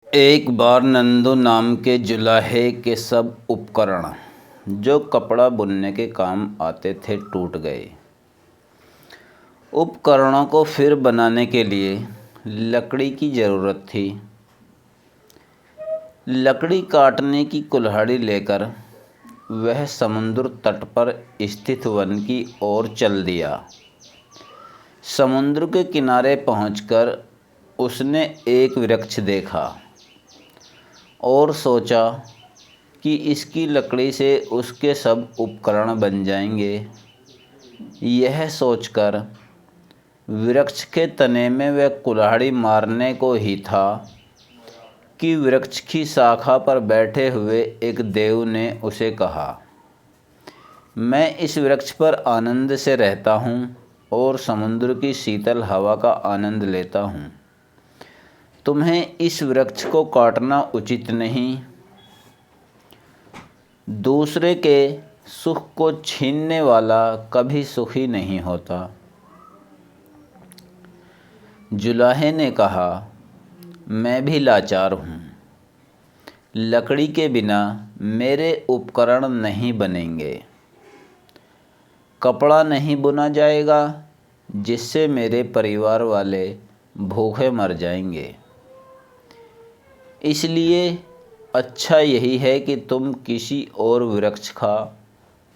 एक बार नंदू नाम के जुलाहे के सब उपकरण जो कपड़ा बुनने के काम आते थे टूट गए। उपकरणों को फिर बनाने के लिए लकड़ी की ज़रूरत थी। लकड़ी काटने की कुल्हाड़ी लेकर वह समुद्र तट पर स्थित वन की ओर चल दिया। समुद्र के किनारे पहुंचकर उसने एक वृक्ष देखा और सोचा कि इसकी लकड़ी से उसके सब उपकरण बन जाएंगे। यह सोचकर वृक्ष के तने में वह कुल्हाड़ी मारने को ही था कि वृक्ष की शाखा पर बैठे हुए एक देव ने उसे कहा, मैं इस वृक्ष पर आनंद से रहता हूँ और समुद्र की शीतल हवा का आनंद लेता हूँ। तुम्हें इस वृक्ष को काटना उचित नहीं। दूसरे के सुख को छीनने वाला कभी सुखी नहीं होता। जुलाहे ने कहा, मैं भी लाचार हूँ। लकड़ी के बिना मेरे उपकरण नहीं बनेंगे। कपड़ा नहीं बुना जाएगा जिससे मेरे परिवार वाले भूखे मर जाएंगे। इसलिए अच्छा यही है कि तुम किसी और वृक्ष का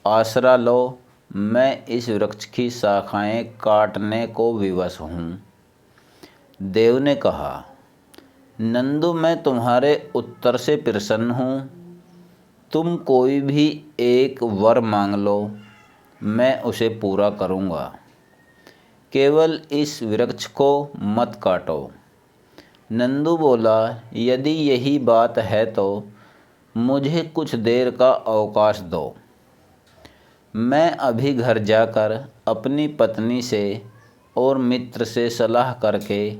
आसरा लो। मैं इस वृक्ष की शाखाएं काटने को विवश हूँ। देव ने कहा, नंदू, मैं तुम्हारे उत्तर से प्रसन्न हूँ। तुम कोई भी एक वर मांग लो, मैं उसे पूरा करूँगा। केवल इस वृक्ष को मत काटो। नंदू बोला, यदि यही बात है तो मुझे कुछ देर का अवकाश दो। मैं अभी घर जाकर अपनी पत्नी से और मित्र से सलाह करके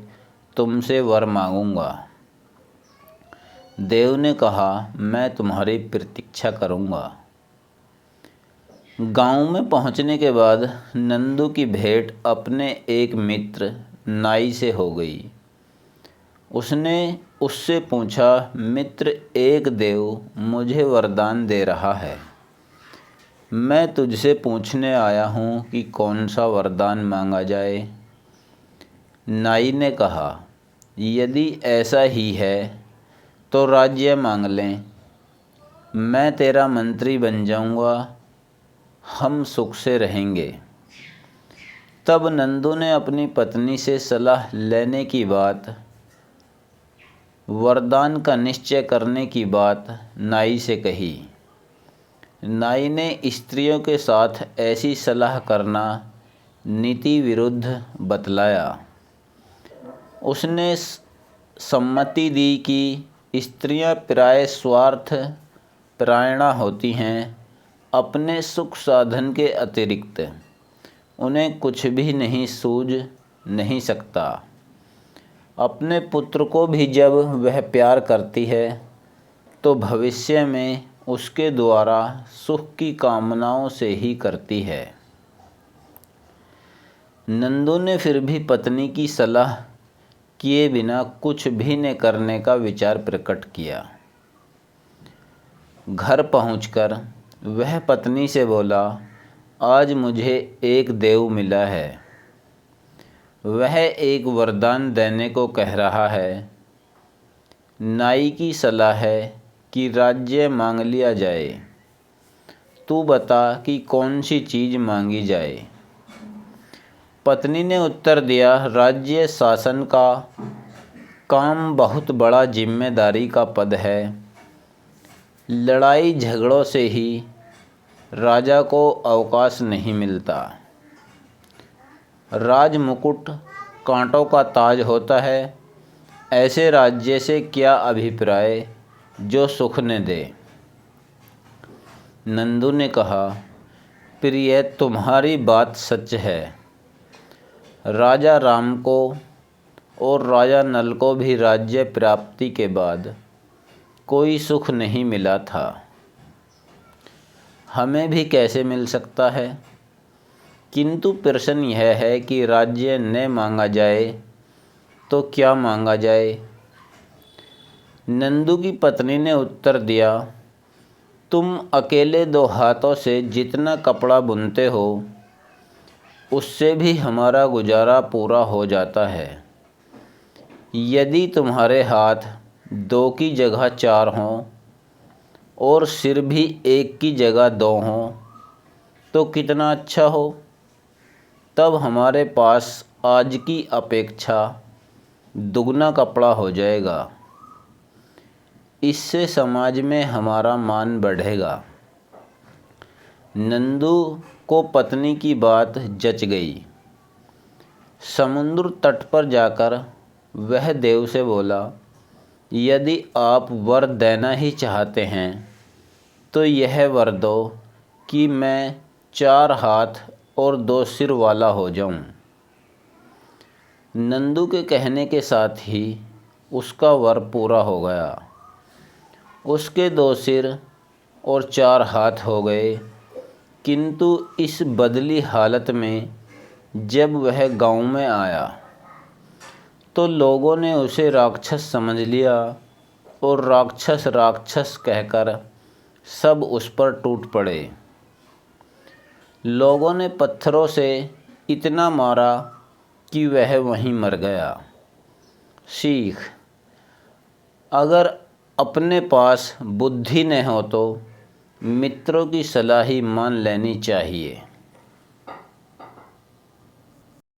तुमसे वर मांगूंगा। देव ने कहा, मैं तुम्हारी प्रतीक्षा करूंगा। गांव में पहुंचने के बाद नंदू की भेंट अपने एक मित्र नाई से हो गई। उसने उससे पूछा, मित्र, एक देव मुझे वरदान दे रहा है। मैं तुझसे पूछने आया हूँ कि कौन सा वरदान मांगा जाए। नाई ने कहा, यदि ऐसा ही है तो राज्य मांग लें। मैं तेरा मंत्री बन जाऊंगा। हम सुख से रहेंगे। तब नंदू ने अपनी पत्नी से सलाह लेने की बात, वरदान का निश्चय करने की बात नाई से कही। नाई ने स्त्रियों के साथ ऐसी सलाह करना नीति विरुद्ध बतलाया। उसने सम्मति दी कि स्त्रियां प्राय स्वार्थ परायणा होती हैं। अपने सुख साधन के अतिरिक्त उन्हें कुछ भी नहीं सूझ नहीं सकता। अपने पुत्र को भी जब वह प्यार करती है तो भविष्य में उसके द्वारा सुख की कामनाओं से ही करती है। नंदू ने फिर भी पत्नी की सलाह किए बिना कुछ भी न करने का विचार प्रकट किया। घर पहुंचकर वह पत्नी से बोला, आज मुझे एक देव मिला है। वह एक वरदान देने को कह रहा है। नाई की सलाह है कि राज्य मांग लिया जाए। तू बता कि कौन सी चीज़ मांगी जाए। पत्नी ने उत्तर दिया, राज्य शासन का काम बहुत बड़ा जिम्मेदारी का पद है। लड़ाई झगड़ों से ही राजा को अवकाश नहीं मिलता। राज मुकुट कांटों का ताज होता है। ऐसे राज्य से क्या अभिप्राय जो सुख न दे। नंदू ने कहा, प्रिय, तुम्हारी बात सच है। राजा राम को और राजा नल को भी राज्य प्राप्ति के बाद कोई सुख नहीं मिला था। हमें भी कैसे मिल सकता है। किंतु प्रश्न यह है कि राज्य न मांगा जाए तो क्या मांगा जाए। नंदू की पत्नी ने उत्तर दिया, तुम अकेले 2 हाथों से जितना कपड़ा बुनते हो उससे भी हमारा गुजारा पूरा हो जाता है। यदि तुम्हारे हाथ 2 की जगह 4 हों और सिर भी 1 की जगह 2 हों तो कितना अच्छा हो। तब हमारे पास आज की अपेक्षा दुगना कपड़ा हो जाएगा। इससे समाज में हमारा मान बढ़ेगा। नंदू को पत्नी की बात जच गई। समुद्र तट पर जाकर वह देव से बोला, यदि आप वर देना ही चाहते हैं तो यह वर दो कि मैं 4 हाथ और 2 सिर वाला हो जाऊं। नंदू के कहने के साथ ही उसका वर पूरा हो गया। उसके 2 सिर और 4 हाथ हो गए। किंतु इस बदली हालत में जब वह गांव में आया तो लोगों ने उसे राक्षस समझ लिया और राक्षस राक्षस कहकर सब उस पर टूट पड़े। लोगों ने पत्थरों से इतना मारा कि वह वहीं मर गया। सीख: अगर अपने पास बुद्धि न हो तो मित्रों की सलाह ही मान लेनी चाहिए।